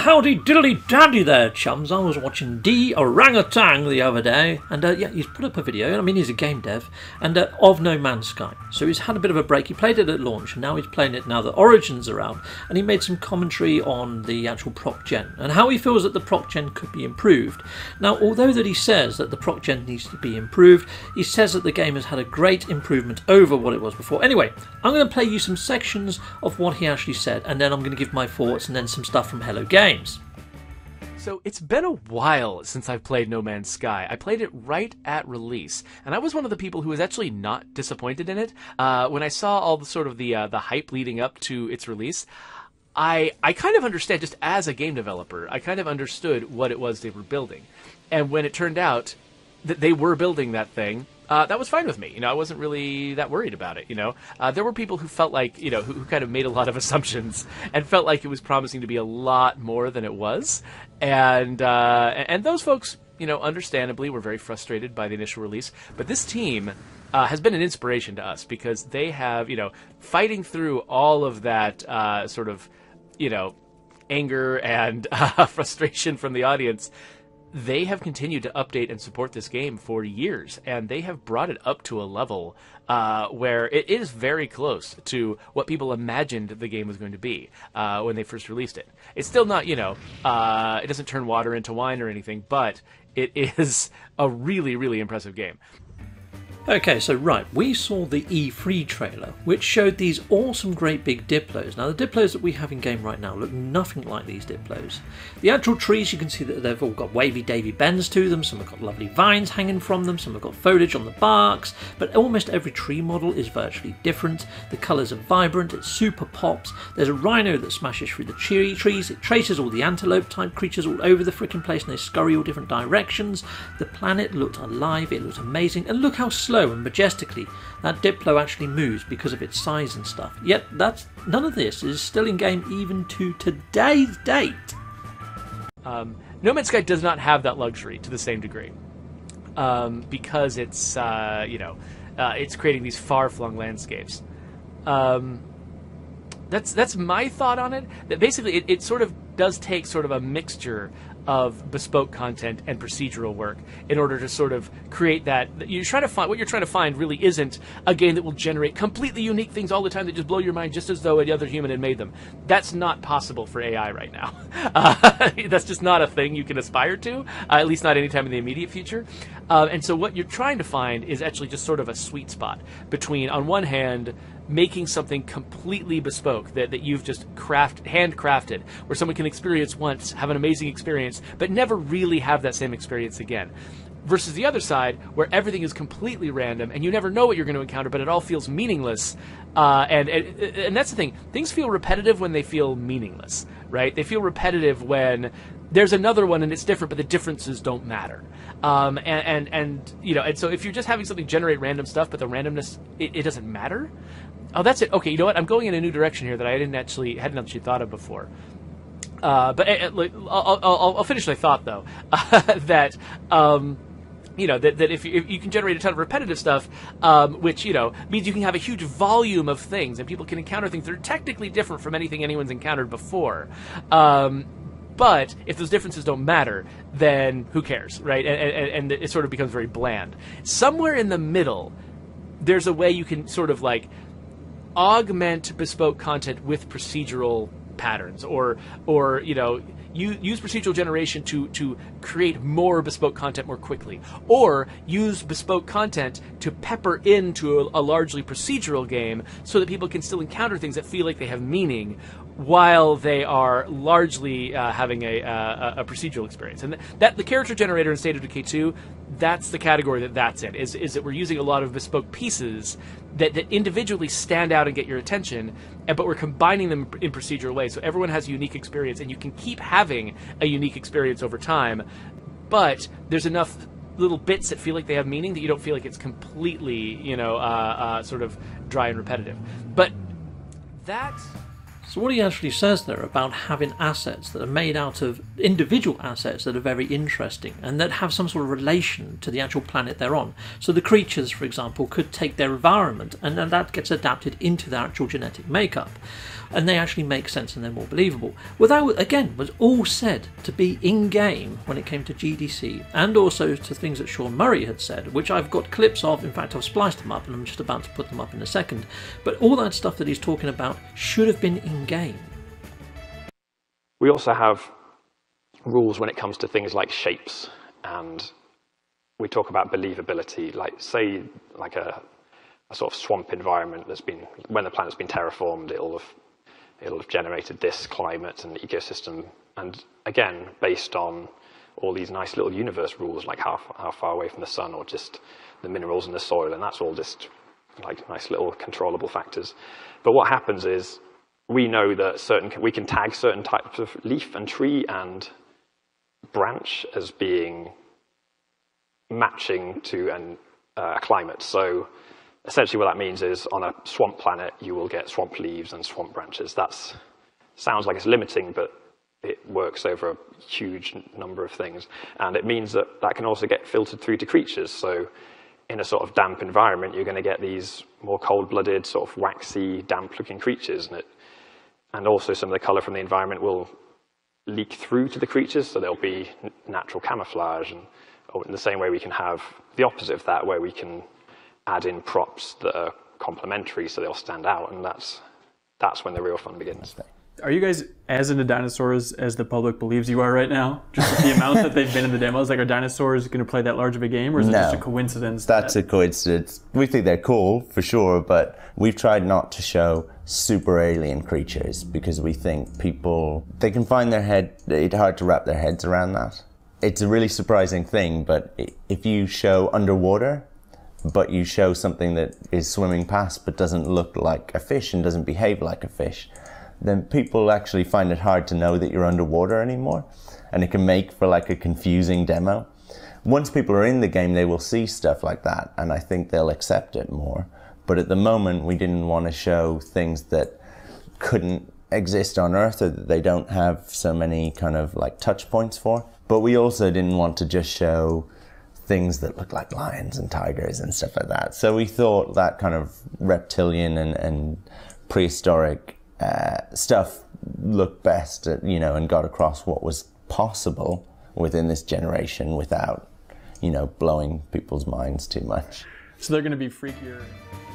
howdy diddly dandy there, chums. I was watching DeRangutang the other day, and yeah, he's put up a video. I mean, he's a game dev, and of No Man's Sky. So he's had a bit of a break. He played it at launch, and now he's playing it now that Origins are out, and he made some commentary on the actual Procgen and how he feels that the Procgen could be improved. Now, although that he says that the Procgen needs to be improved, he says that the game has had a great improvement over what it was before. Anyway, I'm going to play you some sections of what he actually said, and then I'm going to give my thoughts and then some stuff from Hello Games. So it's been a while since I've played No Man's Sky. I played it right at release, and I was one of the people who was actually not disappointed in it. When I saw all the sort of the hype leading up to its release, I kind of understand, just as a game developer, I kind of understood what it was they were building. And when it turned out that they were building that thing, that was fine with me. You know, I wasn't really that worried about it, you know. There were people who felt like, you know, who kind of made a lot of assumptions and felt like it was promising to be a lot more than it was. And those folks, you know, understandably were very frustrated by the initial release. But this team has been an inspiration to us because they have, you know, fighting through all of that sort of, you know, anger and frustration from the audience. They have continued to update and support this game for years, and they have brought it up to a level where it is very close to what people imagined the game was going to be when they first released it. It's still not, you know, it doesn't turn water into wine or anything, but it is a really, really impressive game. Okay, so right, we saw the E3 trailer, which showed these awesome great big Diplos. Now, the Diplos that we have in game right now look nothing like these Diplos. The actual trees, you can see that they've all got wavy davy bends to them, some have got lovely vines hanging from them, some have got foliage on the barks, but almost every tree model is virtually different. The colours are vibrant, it super pops. There's a rhino that smashes through the cherry trees, it traces all the antelope type creatures all over the frickin' place and they scurry all different directions. The planet looked alive, it looked amazing, and look how slow and majestically that Diplo actually moves because of its size and stuff. Yet none of this is still in game even to today's date. No Man's Sky does not have that luxury to the same degree because it's you know, it's creating these far-flung landscapes. That's my thought on it. That basically it sort of does take sort of a mixture of bespoke content and procedural work in order to sort of create that. You're trying to find what you're trying to find really isn't a game that will generate completely unique things all the time that just blow your mind, just as though any other human had made them. That's not possible for AI right now. That's just not a thing you can aspire to, at least not anytime in the immediate future. And so what you're trying to find is actually just sort of a sweet spot between, on one hand, making something completely bespoke that you've just handcrafted, where someone can experience once, have an amazing experience, but never really have that same experience again. Versus the other side, where everything is completely random and you never know what you're going to encounter, but it all feels meaningless. And that's the thing. Things feel repetitive when they feel meaningless, right? They feel repetitive when there's another one and it's different, but the differences don't matter. And you know, and so if you're just having something generate random stuff, but the randomness it doesn't matter. Oh, that's it. Okay, you know what? I'm going in a new direction here that I hadn't actually thought of before. But I'll finish my thought though. That you know, that if you can generate a ton of repetitive stuff, which, you know, means you can have a huge volume of things and people can encounter things that are technically different from anything anyone's encountered before. But if those differences don't matter, then who cares, right? And it sort of becomes very bland. Somewhere in the middle, there's a way you can sort of like augment bespoke content with procedural patterns, or you know, use procedural generation to create more bespoke content more quickly, or use bespoke content to pepper into a largely procedural game so that people can still encounter things that feel like they have meaning while they are largely having a procedural experience. And that the character generator in State of Decay 2, that's the category that's in, is that we're using a lot of bespoke pieces that individually stand out and get your attention, but we're combining them in procedural ways. So everyone has a unique experience, and you can keep having a unique experience over time, but there's enough little bits that feel like they have meaning that you don't feel like it's completely, you know, sort of dry and repetitive. But that... So what he actually says there about having assets that are made out of individual assets that are very interesting and that have some sort of relation to the actual planet they're on. So the creatures, for example, could take their environment and then that gets adapted into their actual genetic makeup. And they actually make sense and they're more believable. Well, that, again, was all said to be in-game when it came to GDC, and also to things that Sean Murray had said, which I've got clips of. In fact, I've spliced them up and I'm just about to put them up in a second. But all that stuff that he's talking about should have been in-game. We also have rules when it comes to things like shapes, and we talk about believability, like say like a sort of swamp environment that's been, when the planet's been terraformed, it'll have generated this climate and ecosystem, and again, based on all these nice little universe rules, like how far away from the sun, or just the minerals in the soil, and that's all just like nice little controllable factors. But what happens is, we know that we can tag certain types of leaf and tree and branch as being matching to a climate. So essentially what that means is, on a swamp planet, you will get swamp leaves and swamp branches. That sounds like it's limiting, but it works over a huge number of things. And it means that that can also get filtered through to creatures. So in a sort of damp environment, you're going to get these more cold-blooded, sort of waxy, damp-looking creatures. And also some of the color from the environment will leak through to the creatures, so there'll be natural camouflage. And in the same way, we can have the opposite of that, where we can add in props that are complementary, so they'll stand out, and that's when the real fun begins. Are you guys as into dinosaurs as the public believes you are right now? Just with the amount that they've been in the demos, like, are dinosaurs going to play that large of a game, or is it just a coincidence? That's a coincidence. We think they're cool, for sure, but we've tried not to show super alien creatures because we think they can find it's hard to wrap their heads around that. It's a really surprising thing, but if you show underwater, but you show something that is swimming past but doesn't look like a fish and doesn't behave like a fish, then people actually find it hard to know that you're underwater anymore, and it can make for like a confusing demo. Once people are in the game, they will see stuff like that, and I think they'll accept it more. But at the moment, we didn't want to show things that couldn't exist on Earth, or that they don't have so many kind of like touch points for. But we also didn't want to just show things that look like lions and tigers and stuff like that. So we thought that kind of reptilian and prehistoric stuff looked best, and got across what was possible within this generation without, blowing people's minds too much. So they're going to be freakier.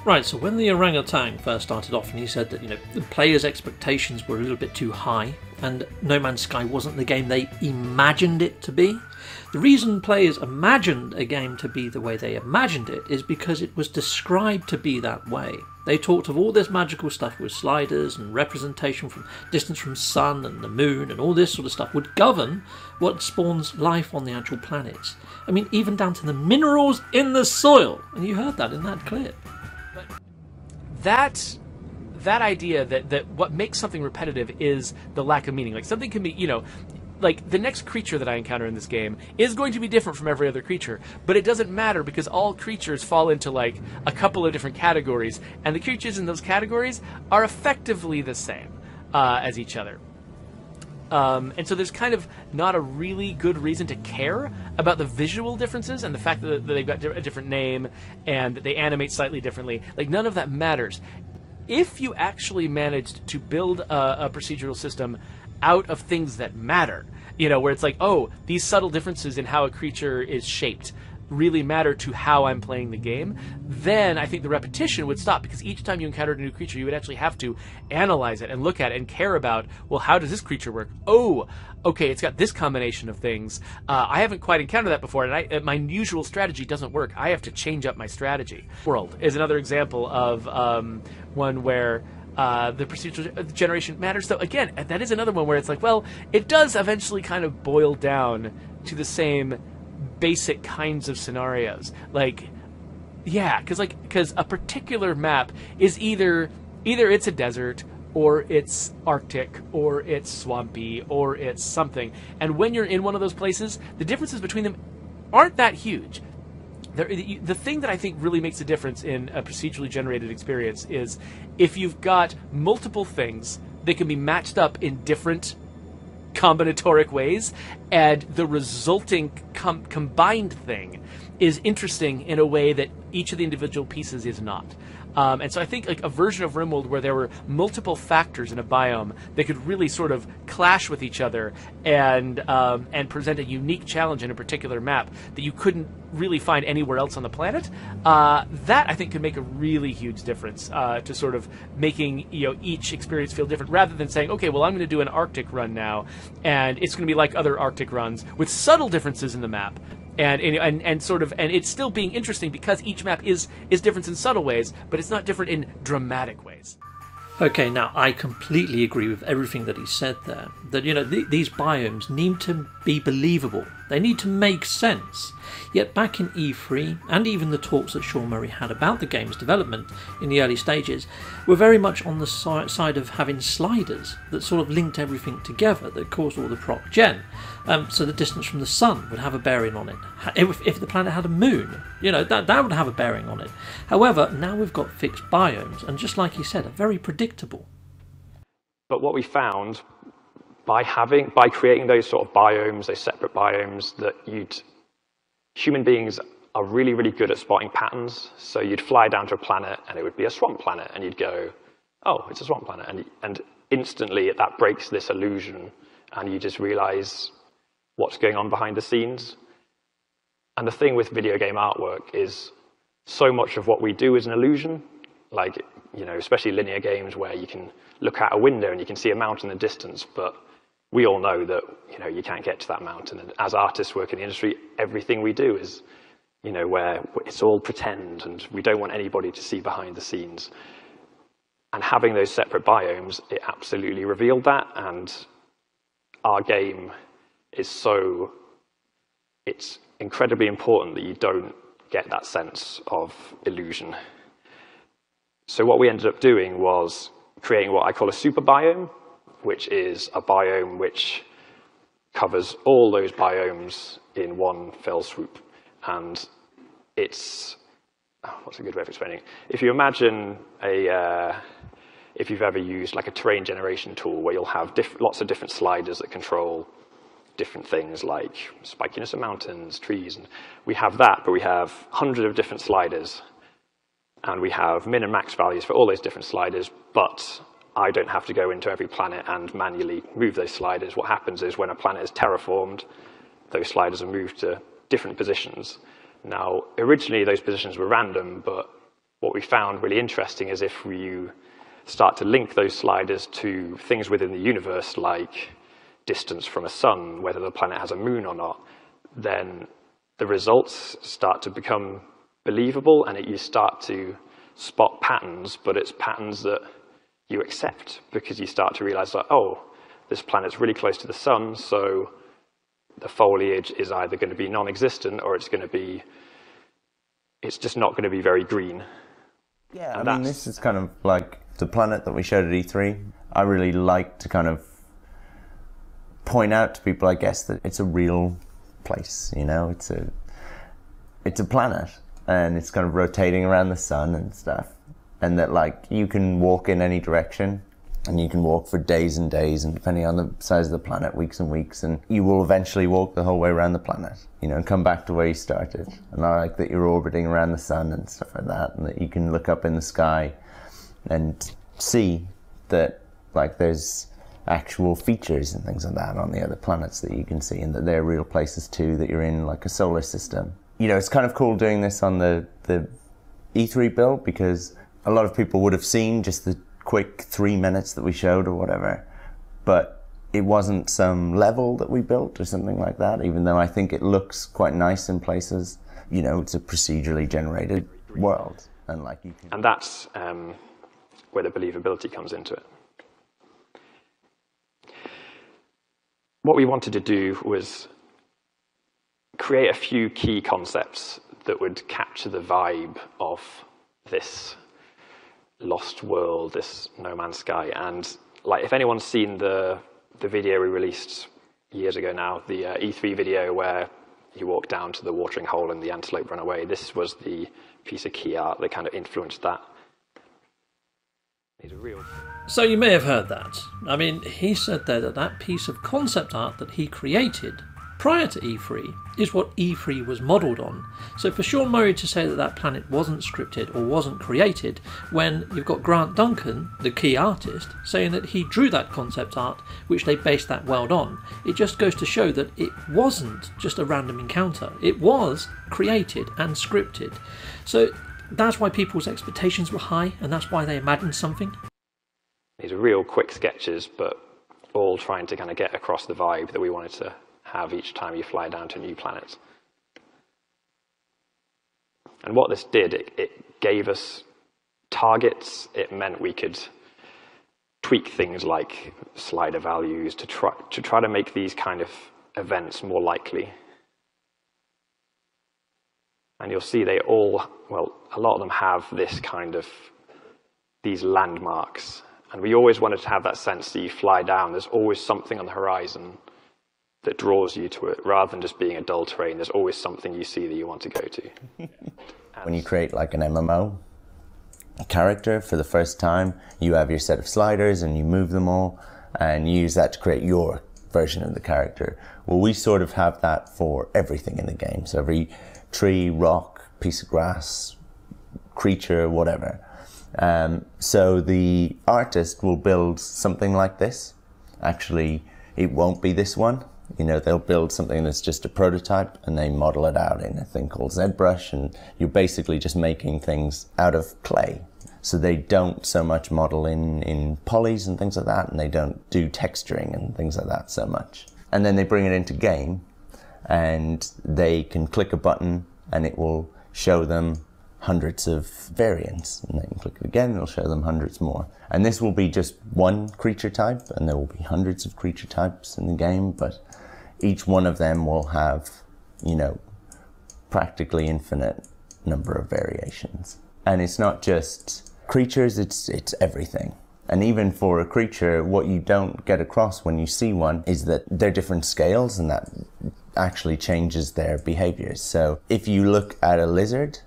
Right, so when the orangutan first started off, and he said that, the players' expectations were a little bit too high, and No Man's Sky wasn't the game they imagined it to be. The reason players imagined a game to be the way they imagined it is because it was described to be that way. They talked of all this magical stuff with sliders and representation from distance from sun and the moon and all this sort of stuff would govern what spawns life on the actual planets. I mean, even down to the minerals in the soil. And you heard that in that clip. That idea that what makes something repetitive is the lack of meaning. Like, something can be, like the next creature that I encounter in this game is going to be different from every other creature, but it doesn't matter because all creatures fall into like a couple of different categories, and the creatures in those categories are effectively the same as each other. And so there's kind of not a really good reason to care about the visual differences and the fact that they've got a different name and that they animate slightly differently. Like, none of that matters. If you actually managed to build a procedural system out of things that matter, where it's like, oh, these subtle differences in how a creature is shaped really matter to how I'm playing the game, then I think the repetition would stop, because each time you encountered a new creature, you would actually have to analyze it and look at it and care about, well, how does this creature work? Oh, okay, it's got this combination of things. I haven't quite encountered that before, and my usual strategy doesn't work. I have to change up my strategy. World is another example of one where the procedural generation matters. So again, that is another one where it's like, well, it does eventually kind of boil down to the same basic kinds of scenarios. Like, yeah, because a particular map is either it's a desert, or it's Arctic, or it's swampy, or it's something. And when you're in one of those places, the differences between them aren't that huge. The thing that I think really makes a difference in a procedurally generated experience is if you've got multiple things they can be matched up in different combinatoric ways, and the resulting combined thing is interesting in a way that each of the individual pieces is not. And so I think like a version of RimWorld where there were multiple factors in a biome that could really sort of clash with each other and present a unique challenge in a particular map that you couldn't really find anywhere else on the planet, that I think could make a really huge difference to sort of making each experience feel different, rather than saying, okay, well, I'm going to do an Arctic run now, and it's going to be like other Arctic runs with subtle differences in the map. And it's still being interesting because each map is different in subtle ways, but it's not different in dramatic ways. Okay, now I completely agree with everything that he said there. That these biomes need to be believable. They need to make sense. Yet back in E3, and even the talks that Sean Murray had about the game's development in the early stages, were very much on the side of having sliders that sort of linked everything together, that caused all the Procgen. So the distance from the sun would have a bearing on it. If the planet had a moon, that would have a bearing on it. However, now we've got fixed biomes, and just like he said, are very predictable. But what we found by creating those sort of biomes, those separate biomes, that human beings are really, really good at spotting patterns. So you'd fly down to a planet and it would be a swamp planet, and you'd go, oh, it's a swamp planet. And instantly that breaks this illusion, and you just realize what's going on behind the scenes. And the thing with video game artwork is so much of what we do is an illusion. Like, especially linear games where you can look out a window and you can see a mountain in the distance, but we all know that, you can't get to that mountain. And as artists work in the industry, everything we do is, where it's all pretend, and we don't want anybody to see behind the scenes. And having those separate biomes, it absolutely revealed that. And our game is it's incredibly important that you don't get that sense of illusion. So what we ended up doing was creating what I call a super biome, which is a biome which covers all those biomes in one fell swoop. And it's, what's a good way of explaining it? If you imagine if you've ever used like a terrain generation tool where you'll have lots of different sliders that control different things like spikiness of mountains, trees, and we have that, but we have hundreds of different sliders, and we have min and max values for all those different sliders, but I don't have to go into every planet and manually move those sliders. What happens is when a planet is terraformed, those sliders are moved to different positions. Now, originally those positions were random, but what we found really interesting is if you start to link those sliders to things within the universe, like distance from a sun, whether the planet has a moon or not, then the results start to become believable, and you start to spot patterns, but it's patterns that you accept because you start to realize that, oh, this planet's really close to the sun, so the foliage is either going to be non-existent or it's just not going to be very green. Yeah, I mean, this is kind of like the planet that we showed at E3. I really like to kind of point out to people, I guess, that it's a real place, it's a planet, and it's kind of rotating around the sun and stuff, and that like you can walk in any direction, and you can walk for days and days, and depending on the size of the planet, weeks and weeks, and you will eventually walk the whole way around the planet, and come back to where you started. And I like that you're orbiting around the sun and stuff like that, and that you can look up in the sky and see that like there's actual features and things like that on the other planets that you can see, and that they're real places too, that you're in like a solar system. It's kind of cool doing this on the E3 build, because a lot of people would have seen just the quick 3 minutes that we showed or whatever, but it wasn't some level that we built or something like that, even though I think it looks quite nice in places. It's a procedurally generated world, and like you can... And that's where the believability comes into it. What we wanted to do was create a few key concepts that would capture the vibe of this lost world, this No Man's Sky. And like, if anyone's seen the video we released years ago now, the E3 video where you walk down to the watering hole and the antelope run away, this was the piece of key art that kind of influenced that. He's a real... So you may have heard that. I mean, he said there that that piece of concept art that he created prior to E3 is what E3 was modelled on. So for Sean Murray to say that that planet wasn't scripted or wasn't created, when you've got Grant Duncan, the key artist, saying that he drew that concept art which they based that world on, it just goes to show that it wasn't just a random encounter. It was created and scripted. So that's why people's expectations were high, and that's why they imagined something. These are real quick sketches, but all trying to kind of get across the vibe that we wanted to have each time you fly down to a new planet. And what this did, it gave us targets. It meant we could tweak things like slider values to try to make these kind of events more likely. And you'll see they all, well, a lot of them have this kind of, these landmarks. And we always wanted to have that sense that you fly down, there's always something on the horizon that draws you to it, rather than just being a dull terrain. There's always something you see that you want to go to. When you create like an MMO character for the first time, you have your set of sliders and you move them all and you use that to create your version of the character. Well, we sort of have that for everything in the game. So every tree, rock, piece of grass, creature, whatever. So the artist will build something like this. Actually, it won't be this one. You know, they'll build something that's just a prototype and they model it out in a thing called ZBrush, and you're basically just making things out of clay. So they don't so much model in polys and things like that, and they don't do texturing and things like that so much. And then they bring it into game and they can click a button and it will show them hundreds of variants, and they can click it again and it'll show them hundreds more. And this will be just one creature type, and there will be hundreds of creature types in the game, but each one of them will have, you know, practically infinite number of variations. And it's not just creatures, it's everything. And even for a creature, what you don't get across when you see one is that they're different scales, and that actually changes their behaviors. So if you look at a lizard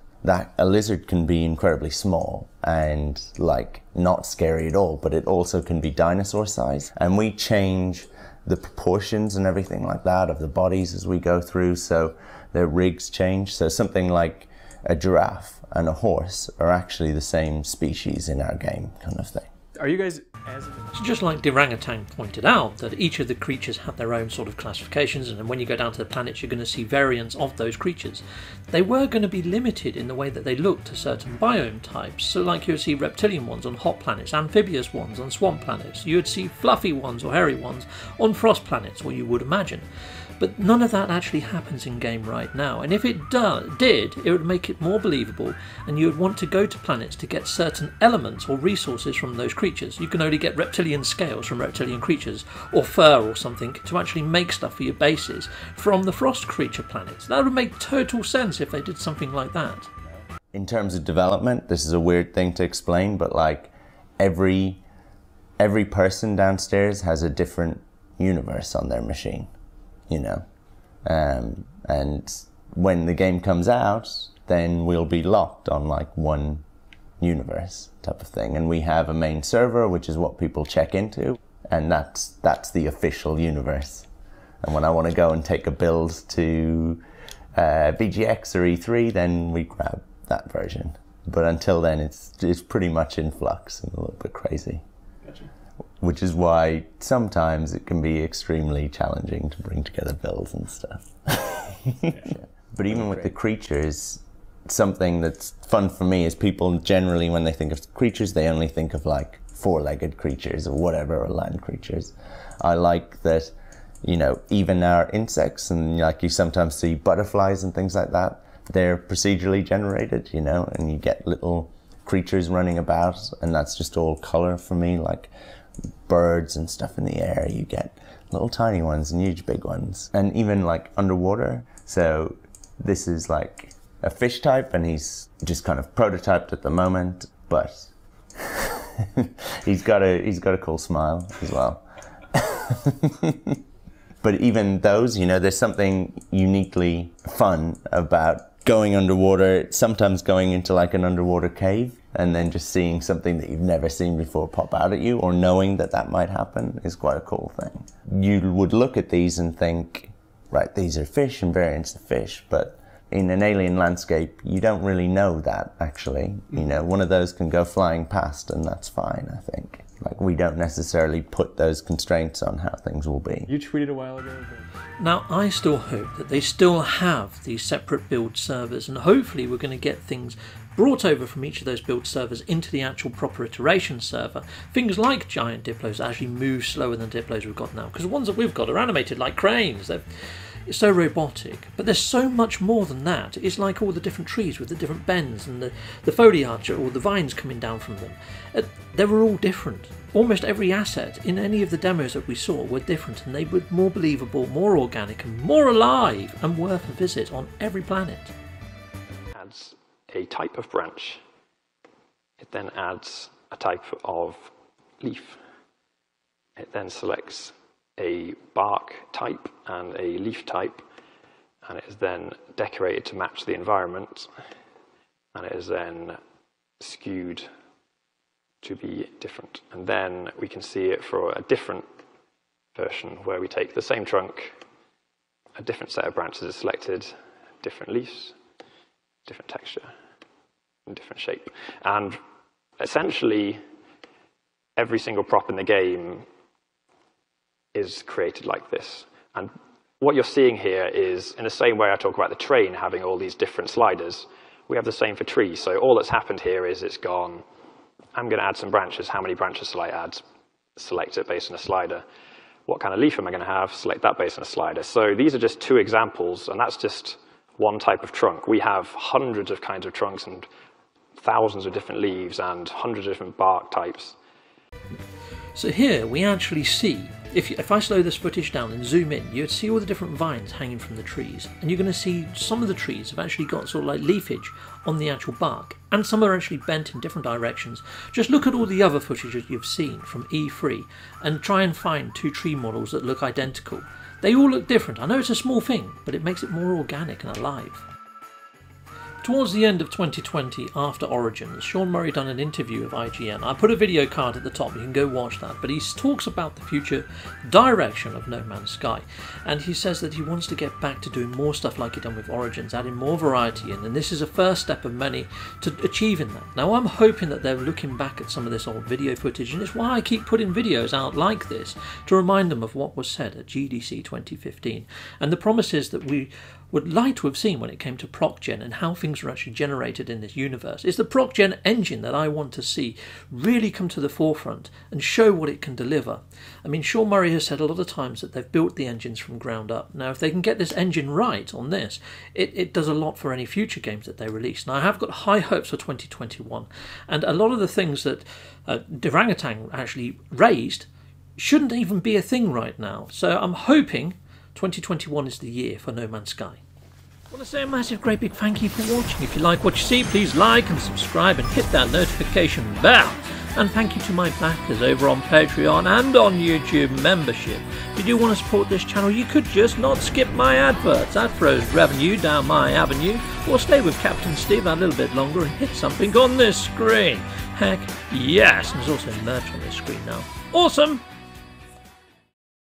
can be incredibly small and like not scary at all, but it also can be dinosaur size. And we change the proportions and everything like that of the bodies as we go through, so their rigs change. So something like a giraffe and a horse are actually the same species in our game, kind of thing. Are you guys So just like DeRangutang pointed out, that each of the creatures have their own sort of classifications, and when you go down to the planets you're going to see variants of those creatures. They were going to be limited in the way that they looked to certain biome types. So like you would see reptilian ones on hot planets, amphibious ones on swamp planets, you would see fluffy ones or hairy ones on frost planets, or you would imagine. But none of that actually happens in game right now, and if it did, it would make it more believable, and you would want to go to planets to get certain elements or resources from those creatures. You can only get reptilian scales from reptilian creatures, or fur or something, to actually make stuff for your bases from the frost creature planets. That would make total sense if they did something like that. In terms of development, this is a weird thing to explain, but like every person downstairs has a different universe on their machine. You know, and when the game comes out, then we'll be locked on like one universe type of thing, and we have a main server, which is what people check into, and that's the official universe. And when I want to go and take a build to VGX or E3, then we grab that version. But until then, it's pretty much in flux and a little bit crazy. Which is why sometimes it can be extremely challenging to bring together builds and stuff. But even with the creatures, something that's fun for me is people generally, when they think of creatures, they only think of like four-legged creatures or whatever, or land creatures. I like that, you know, even our insects, and like you sometimes see butterflies and things like that, they're procedurally generated, you know, and you get little creatures running about, and that's just all color for me, like birds and stuff in the air. You get little tiny ones and huge big ones, and even like underwater. So this is like a fish type, and he's just kind of prototyped at the moment, but he's got a cool smile as well. But even those, you know, there's something uniquely fun about going underwater, sometimes going into like an underwater cave and then just seeing something that you've never seen before pop out at you, or knowing that that might happen, is quite a cool thing. You would look at these and think, right, these are fish and variants of fish, but in an alien landscape, you don't really know that, actually. You know, one of those can go flying past and that's fine, I think. Like, we don't necessarily put those constraints on how things will be. You tweeted a while ago. Now, I still hope that they still have these separate build servers, and hopefully we're going to get things brought over from each of those build servers into the actual proper iteration server. Things like giant Diplos actually move slower than Diplos we've got now, because the ones that we've got are animated like cranes. It's so robotic, but there's so much more than that. It's like all the different trees with the different bends and the foliage or the vines coming down from them. They were all different. Almost every asset in any of the demos that we saw were different, and they were more believable, more organic, and more alive, and worth a visit on every planet. Adds a type of branch. It then adds a type of leaf. It then selects a bark type and a leaf type, and it is then decorated to match the environment, and it is then skewed to be different. And then we can see it for a different version where we take the same trunk, a different set of branches is selected, different leaves, different texture, and different shape. And essentially, every single prop in the game is created like this. And what you're seeing here is, in the same way I talk about the train having all these different sliders, we have the same for trees. So all that's happened here is it's gone, I'm going to add some branches. How many branches shall I add? Select it based on a slider. What kind of leaf am I going to have? Select that based on a slider. So these are just two examples, and that's just one type of trunk. We have hundreds of kinds of trunks and thousands of different leaves and hundreds of different bark types. So here we actually see, if I slow this footage down and zoom in, you'd see all the different vines hanging from the trees, and you're going to see some of the trees have actually got sort of like leafage on the actual bark, and some are actually bent in different directions. Just look at all the other footage that you've seen from E3 and try and find two tree models that look identical. They all look different. I know it's a small thing, but it makes it more organic and alive. Towards the end of 2020, after Origins, Sean Murray done an interview with IGN. I put a video card at the top, you can go watch that, but he talks about the future direction of No Man's Sky, and he says that he wants to get back to doing more stuff like he done with Origins, adding more variety in, and this is a first step of many to achieving that. Now, I'm hoping that they're looking back at some of this old video footage, and it's why I keep putting videos out like this, to remind them of what was said at GDC 2015, and the promises that we would like to have seen when it came to Procgen and how things are actually generated in this universe. It's the Procgen engine that I want to see really come to the forefront and show what it can deliver. I mean, Sean Murray has said a lot of times that they've built the engines from ground up. Now, if they can get this engine right on this, it does a lot for any future games that they release. Now, I have got high hopes for 2021, and a lot of the things that DeRangutang actually raised shouldn't even be a thing right now. So I'm hoping 2021 is the year for No Man's Sky. I want to say a massive great big thank you for watching. If you like what you see, please like and subscribe and hit that notification bell. And thank you to my backers over on Patreon and on YouTube membership. If you do want to support this channel, you could just not skip my adverts. That throws revenue down my avenue. Or stay with Captain Steve a little bit longer and hit something on this screen. Heck yes, and there's also merch on this screen now. Awesome!